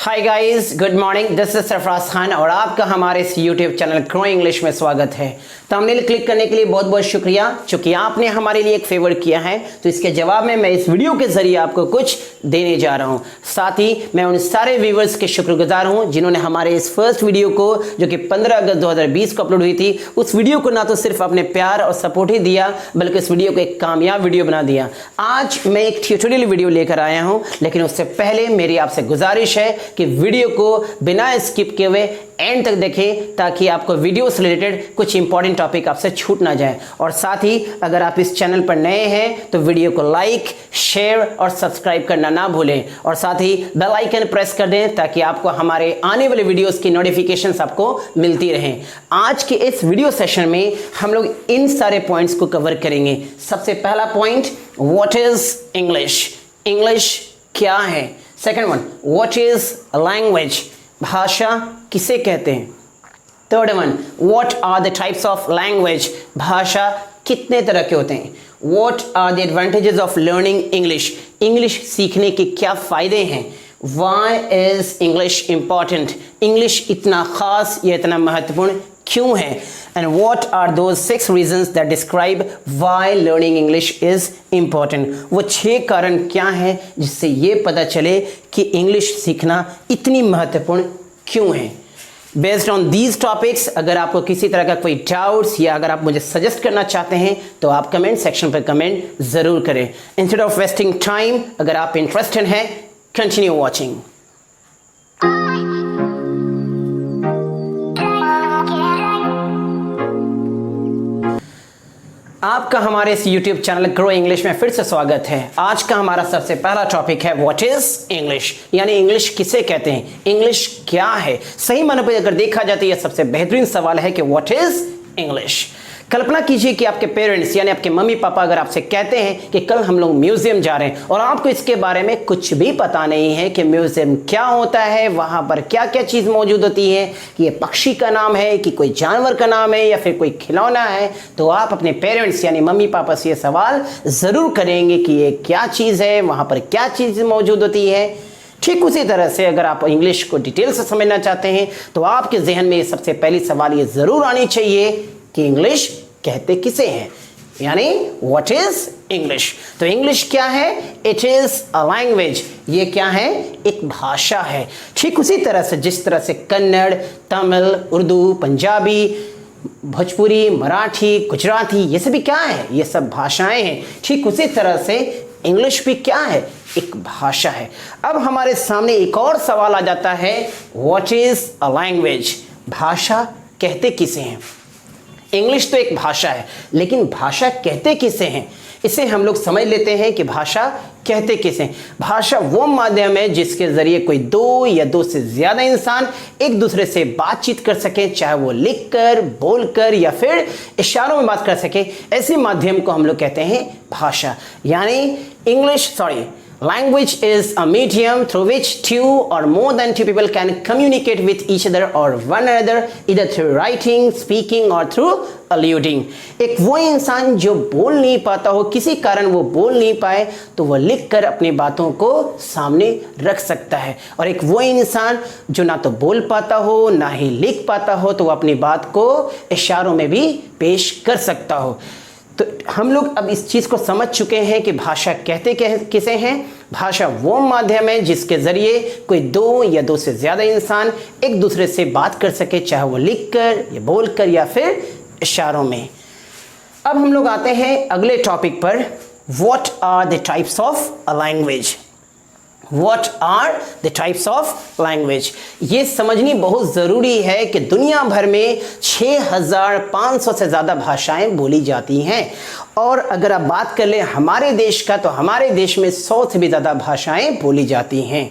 Hi guys, good morning. This is Sarfaraz Khan और आपका हमारे इस यूट्यूब चैनल ग्रो इंग्लिश में स्वागत है। थंबनेल क्लिक करने के लिए बहुत बहुत शुक्रिया। चूंकि आपने हमारे लिए एक फेवर किया है तो इसके जवाब में मैं इस वीडियो के जरिए आपको कुछ देने जा रहा हूं। साथ ही मैं उन सारे व्यूवर्स के शुक्रगुजार हूं जिन्होंने हमारे इस फर्स्ट वीडियो को, जो कि 15 अगस्त 2020 को अपलोड हुई थी, उस वीडियो को ना तो सिर्फ अपने प्यार और सपोर्ट ही दिया बल्कि इस वीडियो को एक कामयाब वीडियो बना दिया। आज मैं एक ट्यूटोरियल वीडियो लेकर आया हूं, लेकिन उससे पहले मेरी आपसे गुजारिश है कि वीडियो को बिना स्किप किए हुए एंड तक देखें ताकि आपको वीडियो से रिलेटेड कुछ इंपॉर्टेंट टॉपिक आपसे छूट ना जाए। और साथ ही अगर आप इस चैनल पर नए हैं तो वीडियो को लाइक, शेयर और सब्सक्राइब करना ना भूलें और साथ ही बेल आइकन प्रेस कर दें ताकि आपको हमारे आने वाले वीडियोस की नोटिफिकेशंस आपको मिलती रहें। आज के इस वीडियो सेशन में हम लोग इन सारे पॉइंट्स को कवर करेंगे। सबसे पहला point, what is English? English क्या है? Second one, what is language? भाषा किसे कहते हैं? Third one, what are the types of language? भाषा कितने तरह के होते हैं? What are the advantages of learning English? English सीखने के क्या फायदे हैं? Why is English important? English इतना खास या इतना महत्वपूर्ण क्यों है? And what are those 6 reasons that describe why learning English is important? वो 6 कारण क्या हैं जिससे ये पता चले कि इंग्लिश सीखना इतनी महत्वपूर्ण क्यों है। Based on these topics, अगर आपको किसी तरह का कोई डाउट्स या अगर आप मुझे सजेस्ट करना चाहते हैं तो आप कमेंट सेक्शन पर कमेंट जरूर करें। Instead of wasting time, अगर आप इंटरेस्टेड हैं, कंटिन्यू वॉचिंग। आपका हमारे इस YouTube चैनल ग्रो इंग्लिश में फिर से स्वागत है। आज का हमारा सबसे पहला टॉपिक है व्हाट इज इंग्लिश, यानी इंग्लिश किसे कहते हैं, इंग्लिश क्या है। सही मायने पर अगर देखा जाए तो यह सबसे बेहतरीन सवाल है कि व्हाट इज इंग्लिश। कल्पना कीजिए कि आपके पेरेंट्स यानी आपके मम्मी पापा अगर आपसे कहते हैं कि कल हम लोग म्यूजियम जा रहे हैं और आपको इसके बारे में कुछ भी पता नहीं है कि म्यूजियम क्या होता है, वहां पर क्या क्या चीज मौजूद होती है, कि ये पक्षी का नाम है, कि कोई जानवर का नाम है या फिर कोई खिलौना है, तो आप अपने पेरेंट्स यानी मम्मी पापा से ये सवाल जरूर करेंगे कि ये क्या चीज है, वहां पर क्या चीज मौजूद होती है। ठीक उसी तरह से अगर आप इंग्लिश को डिटेल से समझना चाहते हैं तो आपके जहन में सबसे पहली सवाल ये जरूर आनी चाहिए कि इंग्लिश कहते किसे हैं, यानी व्हाट इज इंग्लिश। तो इंग्लिश क्या है? It is a language. ये क्या है? एक भाषा है। ठीक उसी तरह से जिस तरह से कन्नड़, तमिल, उर्दू, पंजाबी, भोजपुरी, मराठी, गुजराती, ये सभी क्या है? ये सब भाषाएं हैं। ठीक उसी तरह से इंग्लिश भी क्या है? एक भाषा है। अब हमारे सामने एक और सवाल आ जाता है, व्हाट इज अ लैंग्वेज? भाषा कहते किसे हैं? इंग्लिश तो एक भाषा है, लेकिन भाषा कहते किसे हैं? इसे हम लोग समझ लेते हैं कि भाषा कहते किसे हैं। भाषा वो माध्यम है जिसके जरिए कोई दो या दो से ज्यादा इंसान एक दूसरे से बातचीत कर सके, चाहे वो लिखकर, बोलकर या फिर इशारों में बात कर सके। ऐसे माध्यम को हम लोग कहते हैं भाषा। यानी language is a medium through which 2 or more than 2 people can communicate with each other or one another either through writing, speaking or through alluding। एक वो इंसान जो बोल नहीं पाता हो, किसी कारण वो बोल नहीं पाए, तो वह लिखकर अपनी बातों को सामने रख सकता है। और एक वो इंसान जो ना तो बोल पाता हो ना ही लिख पाता हो, तो वह अपनी बात को इशारों में भी पेश कर सकता हो। तो हम लोग अब इस चीज को समझ चुके हैं कि भाषा कहते किसे हैं। भाषा वो माध्यम है जिसके जरिए कोई दो या दो से ज्यादा इंसान एक दूसरे से बात कर सके, चाहे वो लिखकर या बोलकर या फिर इशारों में। अब हम लोग आते हैं अगले टॉपिक पर, what are the types of a language? What are the types of language? ये समझनी बहुत ज़रूरी है कि दुनिया भर में 6500 से ज़्यादा भाषाएं बोली जाती हैं। और अगर आप बात कर लें हमारे देश का, तो हमारे देश में 100 से भी ज़्यादा भाषाएं बोली जाती हैं।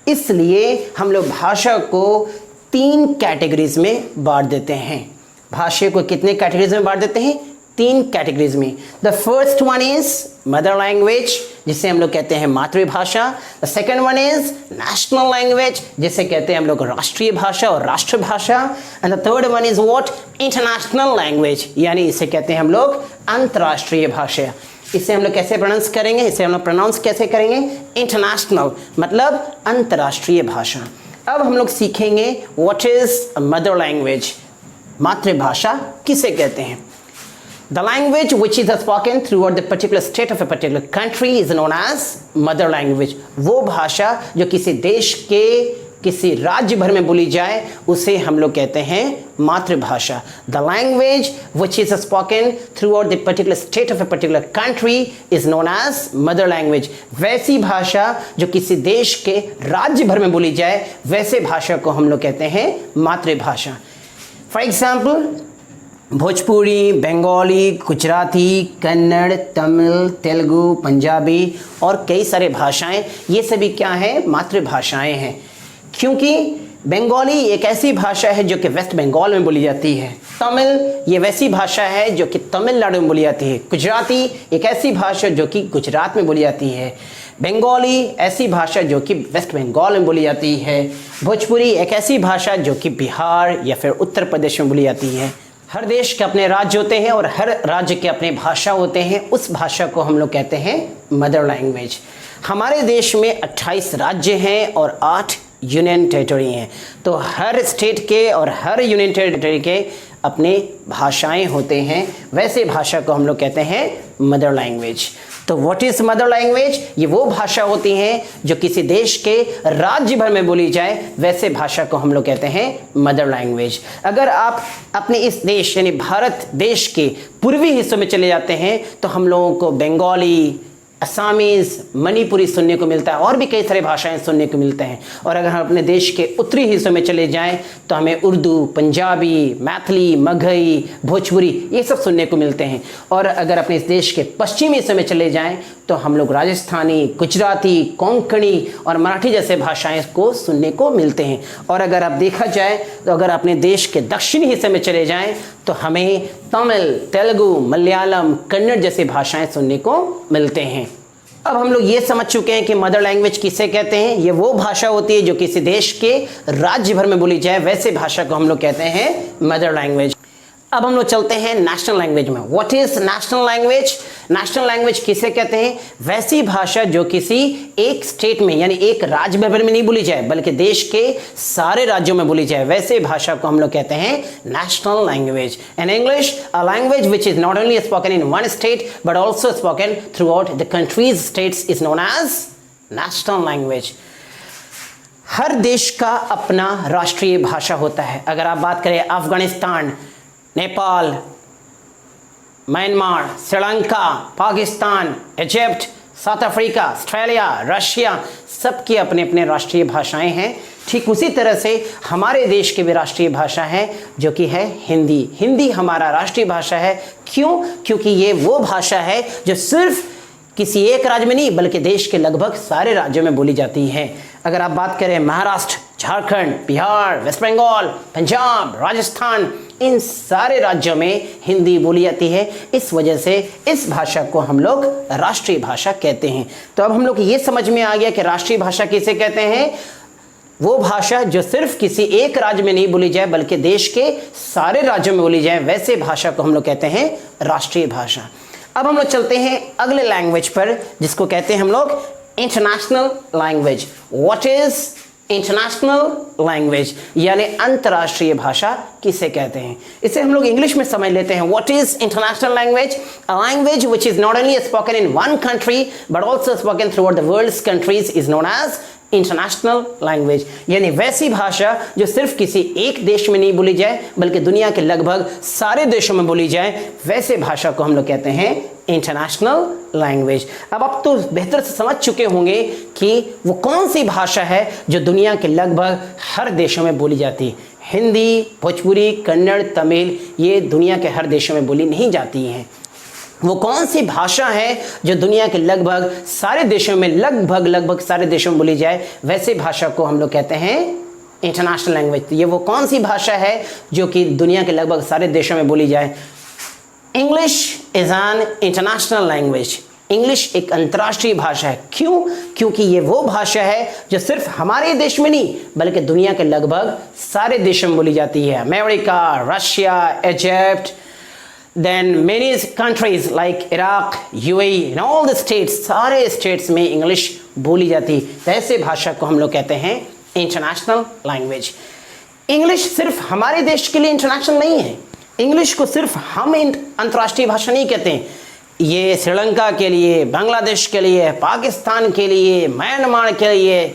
इसलिए हम लोग भाषा को 3 कैटेगरीज में बांट देते हैं। भाषा को कितने कैटेगरीज में बांट देते हैं? 3 कैटेगरीज में। The first one is mother language, जिसे हम लोग कहते हैं मातृभाषा। The second one is national language, जिसे कहते हैं हम लोग राष्ट्रीय भाषा और राष्ट्रभाषा। And the third one is what? International language, यानी इसे कहते हैं हम लोग अंतर्राष्ट्रीय भाषा। इसे हम लोग कैसे प्रोनाउंस करेंगे? इसे हम लोग प्रोनाउंस कैसे करेंगे? इंटरनेशनल, मतलब अंतर्राष्ट्रीय भाषा। अब हम लोग सीखेंगे व्हाट इज मदर लैंग्वेज, मातृभाषा किसे कहते हैं। The language which is spoken throughout the particular state of a particular country is known as mother language। वो भाषा जो किसी देश के किसी राज्य भर में बोली जाए उसे हम लोग कहते हैं मातृभाषा। The language which is spoken throughout the particular state of a particular country is known as mother language। वैसी भाषा जो किसी देश के राज्य भर में बोली जाए वैसे भाषा को हम लोग कहते हैं मातृभाषा। फॉर एग्जाम्पल भोजपुरी, बंगाली, गुजराती, कन्नड़, तमिल, तेलुगु, पंजाबी और कई सारे भाषाएं, ये सभी क्या है, मातृभाषाएं हैं। क्योंकि बंगाली एक ऐसी भाषा है जो कि वेस्ट बंगाल में बोली जाती है, तमिल ये वैसी भाषा है जो कि तमिलनाडु में बोली जाती है, गुजराती एक ऐसी भाषा जो कि गुजरात में बोली जाती है, बंगाली ऐसी भाषा जो कि वेस्ट बंगाल में बोली जाती है, भोजपुरी एक ऐसी भाषा जो कि बिहार या फिर उत्तर प्रदेश में बोली जाती है। हर देश के अपने राज्य होते हैं और हर राज्य के अपने भाषा होते हैं, उस भाषा को हम लोग कहते हैं मदर लैंग्वेज। हमारे देश में 28 राज्य हैं और 8 यूनियन टेरिटरी हैं, तो हर स्टेट के और हर यूनियन टेरिटरी के अपने भाषाएं होते हैं, वैसे भाषा को हम लोग कहते हैं मदर लैंग्वेज। तो व्हाट इज मदर लैंग्वेज, ये वो भाषा होती हैं जो किसी देश के राज्य भर में बोली जाए वैसे भाषा को हम लोग कहते हैं मदर लैंग्वेज। अगर आप अपने इस देश यानी भारत देश के पूर्वी हिस्सों में चले जाते हैं तो हम लोगों को बंगाली, असामीज़, मणिपुरी सुनने को मिलता है और भी कई सारी भाषाएं सुनने को मिलते हैं। और अगर हम अपने देश के उत्तरी हिस्सों में चले जाएं तो हमें उर्दू, पंजाबी, मैथिली, मगही, भोजपुरी ये सब सुनने को मिलते हैं। और अगर अपने इस देश के पश्चिमी हिस्से में चले जाएं तो हम लोग राजस्थानी, गुजराती, कोंकणी और मराठी जैसे भाषाएं को सुनने को मिलते हैं। और अगर आप देखा जाए तो अगर अपने देश के दक्षिणी हिस्से में चले जाएं तो हमें तमिल, तेलुगु, मलयालम, कन्नड़ जैसी भाषाएं सुनने को मिलते हैं। अब हम लोग ये समझ चुके हैं कि मदर लैंग्वेज किसे कहते हैं। ये वो भाषा होती है जो किसी देश के राज्य भर में बोली जाए वैसे भाषा को हम लोग कहते हैं मदर लैंग्वेज। अब हम लोग चलते हैं नेशनल लैंग्वेज में। What is national language, national language किसे कहते हैं, वैसी भाषा जो किसी एक स्टेट में यानी एक राज्य भर में नहीं बोली जाए बल्कि देश के सारे राज्यों में बोली जाए वैसे भाषा को हम लोग कहते हैं national language. In English a language which is not only spoken in one state but also spoken throughout the countries states is known as national language. हर देश का अपना राष्ट्रीय भाषा होता है। अगर आप बात करें Afghanistan, Nepal, Myanmar, Sri Lanka, Pakistan, Egypt, south Africa, Australia, Russia, सबकी अपने अपने राष्ट्रीय भाषाएं हैं। ठीक उसी तरह से हमारे देश की भी राष्ट्रीय भाषा है जो कि है हिंदी। हिंदी हमारा राष्ट्रीय भाषा है। क्यों? क्योंकि ये वो भाषा है जो सिर्फ किसी एक राज्य में नहीं बल्कि देश के लगभग सारे राज्यों में बोली जाती है। अगर आप बात करें महाराष्ट्र, झारखंड, बिहार, वेस्ट बंगाल, पंजाब, राजस्थान, इन सारे राज्यों में हिंदी बोली जाती है। इस वजह से इस भाषा को हम लोग राष्ट्रीय भाषा कहते हैं। तो अब हम लोग ये समझ में आ गया कि राष्ट्रीय भाषा किसे कहते हैं, वो भाषा जो सिर्फ किसी एक राज्य में नहीं बोली जाए बल्कि देश के सारे राज्यों में बोली जाए वैसे भाषा को हम लोग कहते हैं राष्ट्रीय भाषा। अब हम लोग चलते हैं अगले लैंग्वेज पर जिसको कहते हैं हम लोग international language. What is international language यानी अंतर्राष्ट्रीय भाषा किसे कहते हैं, इसे हम लोग इंग्लिश में समझ लेते हैं। What is international language, a language which is not only spoken in one country but also spoken throughout the world's countries is known as international language. यानी वैसी भाषा जो सिर्फ किसी एक देश में नहीं बोली जाए बल्कि दुनिया के लगभग सारे देशों में बोली जाए वैसे भाषा को हम लोग कहते हैं इंटरनेशनल लैंग्वेज। अब आप तो बेहतर से समझ चुके होंगे कि वो कौन सी भाषा है जो दुनिया के लगभग हर देशों में बोली जाती है। हिंदी, भोजपुरी, कन्नड़, तमिल ये दुनिया के हर देशों में बोली नहीं जाती हैं। वो कौन सी भाषा है जो दुनिया के लगभग सारे देशों में लगभग सारे देशों में बोली जाए वैसे भाषा को हम लोग कहते हैं इंटरनेशनल लैंग्वेज। तो ये वो कौन सी भाषा है जो कि दुनिया के लगभग सारे देशों में बोली जाए। English is an international language. English एक अंतर्राष्ट्रीय भाषा है। क्यों? क्योंकि ये वो भाषा है जो सिर्फ हमारे देश में नहीं बल्कि दुनिया के लगभग सारे देशों में बोली जाती है। America, Russia, Egypt, then many countries like Iraq, UAE and all the states, सारे states में इंग्लिश बोली जाती है। तो ऐसे भाषा को हम लोग कहते हैं इंटरनेशनल लैंग्वेज। इंग्लिश सिर्फ हमारे देश के लिए इंटरनेशनल नहीं है। इंग्लिश को सिर्फ हम अंतर्राष्ट्रीय भाषा नहीं कहते हैं। ये श्रीलंका के लिए, बांग्लादेश के लिए, पाकिस्तान के लिए, म्यांमार के लिए,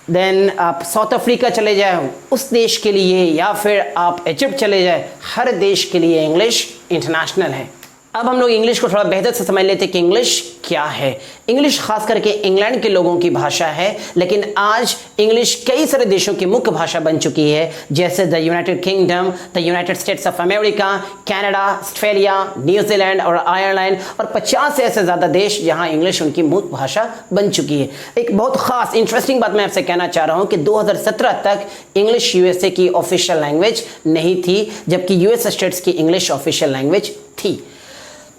देन आप साउथ अफ्रीका चले जाए उस देश के लिए, या फिर आप इजिप्ट चले जाए, हर देश के लिए इंग्लिश इंटरनेशनल है। अब हम लोग इंग्लिश को थोड़ा बेहतर से समझ लेते हैं कि इंग्लिश क्या है। इंग्लिश खास करके इंग्लैंड के लोगों की भाषा है, लेकिन आज इंग्लिश कई सारे देशों की मुख्य भाषा बन चुकी है, जैसे the United kingdom, the United states of America, Canada, Australia, New Zealand और आयरलैंड, और 50 से ऐसे ज़्यादा देश जहां इंग्लिश उनकी मुख्य भाषा बन चुकी है। एक बहुत खास इंटरेस्टिंग बात मैं आपसे कहना चाह रहा हूं कि 2017 तक इंग्लिश यूएसए की ऑफिशियल लैंग्वेज नहीं थी, जबकि यूएस स्टेट्स की इंग्लिश ऑफिशियल लैंग्वेज थी।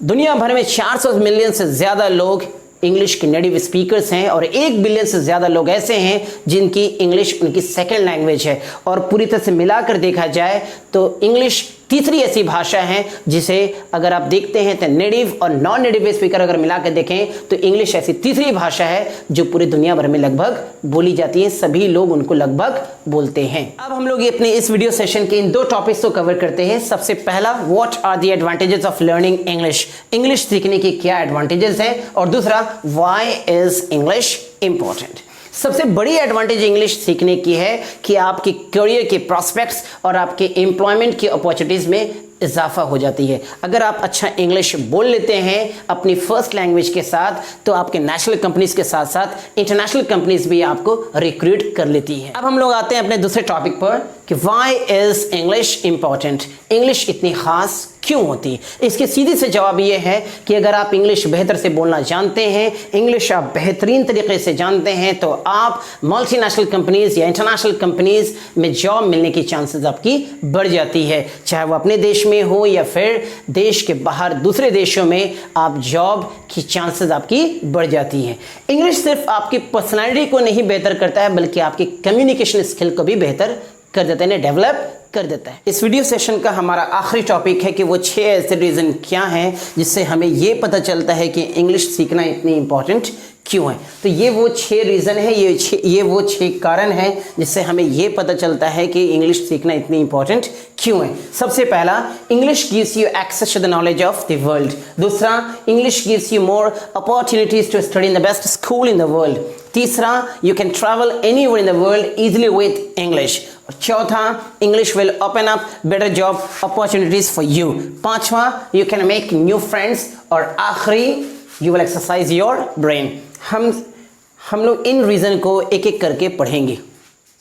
दुनिया भर में 400 मिलियन से ज़्यादा लोग इंग्लिश के नेटिव स्पीकर्स हैं और 1 बिलियन से ज़्यादा लोग ऐसे हैं जिनकी इंग्लिश उनकी सेकंड लैंग्वेज है। और पूरी तरह से मिलाकर देखा जाए तो इंग्लिश तीसरी ऐसी भाषा है जिसे अगर आप देखते हैं तो नेटिव और नॉन नेटिव स्पीकर अगर मिलाकर देखें तो इंग्लिश ऐसी तीसरी भाषा है जो पूरी दुनिया भर में लगभग बोली जाती है, सभी लोग उनको लगभग बोलते हैं। अब हम लोग अपने इस वीडियो सेशन के इन 2 टॉपिक्स को कवर करते हैं। सबसे पहला, what are the advantages of learning English, English सीखने के क्या एडवांटेजेस हैं, और दूसरा, व्हाई इज इंग्लिश इंपॉर्टेंट। सबसे बड़ी एडवांटेज इंग्लिश सीखने की है कि आपके करियर के प्रॉस्पेक्ट्स और आपके एम्प्लॉयमेंट की अपॉर्चुनिटीज में इजाफा हो जाती है। अगर आप अच्छा इंग्लिश बोल लेते हैं अपनी फर्स्ट लैंग्वेज के साथ, तो आपके नेशनल कंपनीज के साथ साथ इंटरनेशनल कंपनीज भी आपको रिक्रूट कर लेती है। अब हम लोग आते हैं अपने दूसरे टॉपिक पर कि why is English important, English इतनी खास क्यों होती है। इसके सीधे से जवाब ये है कि अगर आप इंग्लिश बेहतर से बोलना जानते हैं, इंग्लिश आप बेहतरीन तरीके से जानते हैं, तो आप मल्टीनेशनल कंपनीज या इंटरनेशनल कंपनीज में जॉब मिलने की चांसेस आपकी बढ़ जाती है, चाहे वो अपने देश में हो या फिर देश के बाहर दूसरे देशों में, आप जॉब की चांसेस आपकी बढ़ जाती है। इंग्लिश सिर्फ आपकी पर्सनालिटी को नहीं बेहतर करता है, बल्कि आपकी कम्युनिकेशन स्किल को भी बेहतर कर देता है, डेवलप कर देता है। इस वीडियो सेशन का हमारा आखिरी टॉपिक है कि वो 6 ऐसे रीज़न क्या हैं जिससे हमें ये पता चलता है कि इंग्लिश सीखना इतनी इंपॉर्टेंट क्यों है। तो ये वो 6 रीज़न है, ये वो 6 कारण हैं जिससे हमें ये पता चलता है कि इंग्लिश सीखना इतनी इंपॉर्टेंट क्यों है। सबसे पहला, English gives you access to the knowledge of the world. दूसरा, English gives you more opportunities to study in the best school in the world. तीसरा, you can travel anywhere in the world easily with English. और चौथा, English will open up better job opportunities for you. पांचवा, you can make new friends. और आखिरी, you will exercise your brain. हम लोग इन reason को एक एक करके पढ़ेंगे।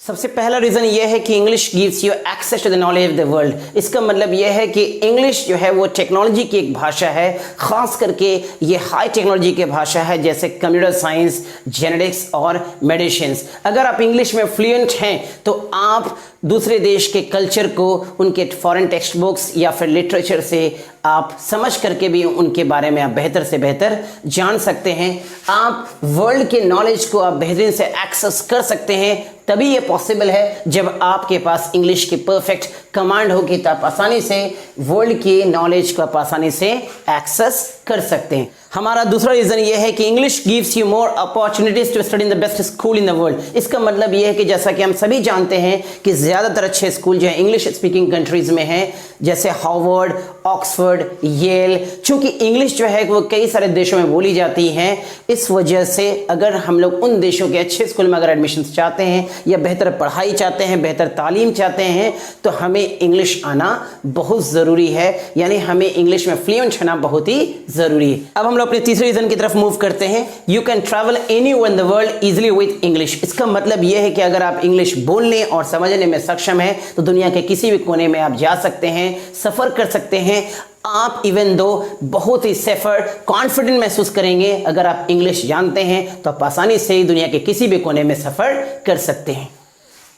सबसे पहला रीज़न ये है कि English gives you access to the knowledge of the world. इसका मतलब यह है कि इंग्लिश जो है वो टेक्नोलॉजी की एक भाषा है, ख़ास करके ये हाई टेक्नोलॉजी की भाषा है, जैसे कंप्यूटर साइंस, जेनेटिक्स और मेडिसिन। अगर आप इंग्लिश में फ्लुएंट हैं तो आप दूसरे देश के कल्चर को उनके फॉरेन टेक्स्ट बुक्स या फिर लिटरेचर से आप समझ करके भी उनके बारे में आप बेहतर से बेहतर जान सकते हैं। आप वर्ल्ड के नॉलेज को आप बेहतरीन से एक्सेस कर सकते हैं। तभी ये पॉसिबल है जब आपके पास इंग्लिश की परफेक्ट कमांड होगी, तो आप आसानी से वर्ल्ड की नॉलेज को आप आसानी से एक्सेस कर सकते हैं। हमारा दूसरा रीज़न ये है कि English gives you more opportunities to study in the best school in the world. इसका मतलब ये है कि जैसा कि हम सभी जानते हैं कि ज़्यादातर अच्छे स्कूल जो है इंग्लिश स्पीकिंग कंट्रीज़ में हैं, जैसे हार्वर्ड, ऑक्सफोर्ड, येल। चूँकि इंग्लिश जो है वो कई सारे देशों में बोली जाती है, इस वजह से अगर हम लोग उन देशों के अच्छे स्कूल में अगर एडमिशन चाहते हैं या बेहतर पढ़ाई चाहते हैं, बेहतर तालीम चाहते हैं, तो हमें इंग्लिश आना बहुत ज़रूरी है, यानी हमें इंग्लिश में फ्लुएंट होना बहुत ही ज़रूरी है। अब हम लोग अपने तीसरे रीज़न की तरफ मूव करते हैं। You can travel anywhere in the world easily with English. इसका मतलब यह है कि अगर आप इंग्लिश बोलने और समझने में सक्षम हैं तो दुनिया के किसी भी कोने में आप जा सकते हैं, सफ़र कर सकते हैं। आप इवन दो बहुत ही सेफर कॉन्फिडेंट महसूस करेंगे। अगर आप इंग्लिश जानते हैं तो आप आसानी से दुनिया के किसी भी कोने में सफ़र कर सकते हैं।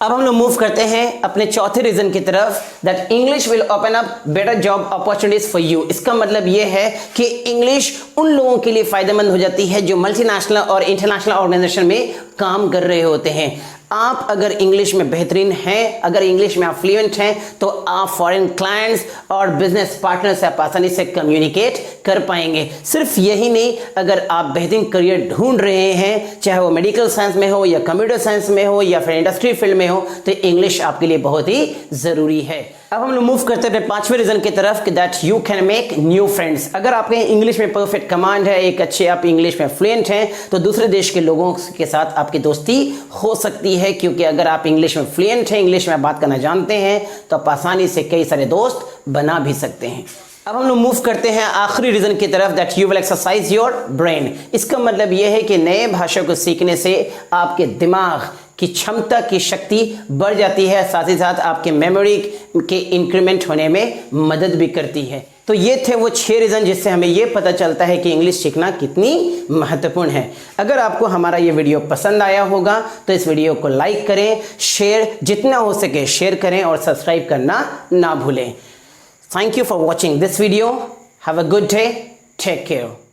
अब हम लोग मूव करते हैं अपने चौथे रीजन की तरफ, that English will open up better job opportunities for you. इसका मतलब ये है कि इंग्लिश उन लोगों के लिए फायदेमंद हो जाती है जो मल्टीनेशनल और इंटरनेशनल ऑर्गेनाइजेशन में काम कर रहे होते हैं। आप अगर इंग्लिश में बेहतरीन हैं, अगर इंग्लिश में आप फ्लुएंट हैं, तो आप फॉरेन क्लाइंट्स और बिजनेस पार्टनर से आप आसानी से कम्युनिकेट कर पाएंगे। सिर्फ यही नहीं, अगर आप बेहतरीन करियर ढूंढ रहे हैं, चाहे वो मेडिकल साइंस में हो या कंप्यूटर साइंस में हो या फिर इंडस्ट्री फील्ड में हो, तो इंग्लिश आपके लिए बहुत ही जरूरी है। अब हम लोग मूव करते हैं पांचवें रीजन की तरफ कि that you can make new friends. अगर आपके इंग्लिश में परफेक्ट कमांड है, एक अच्छे आप इंग्लिश में फ्लुएंट हैं, तो दूसरे देश के लोगों के साथ आपकी दोस्ती हो सकती है, क्योंकि अगर आप इंग्लिश में फ्लुएंट हैं, इंग्लिश में बात करना जानते हैं, तो आप आसानी से कई सारे दोस्त बना भी सकते हैं। अब हम लोग मूव करते हैं आखिरी रीजन की तरफ that you will exercise your brain. इसका मतलब यह है कि नए भाषा को सीखने से आपके दिमाग की क्षमता की शक्ति बढ़ जाती है, साथ ही साथ आपके मेमोरी के इंक्रीमेंट होने में मदद भी करती है। तो ये थे वो 6 रीजन जिससे हमें ये पता चलता है कि इंग्लिश सीखना कितनी महत्वपूर्ण है। अगर आपको हमारा ये वीडियो पसंद आया होगा तो इस वीडियो को लाइक करें, शेयर जितना हो सके शेयर करें और सब्सक्राइब करना ना भूलें। Thank you for watching this video. Have a good day. Take care.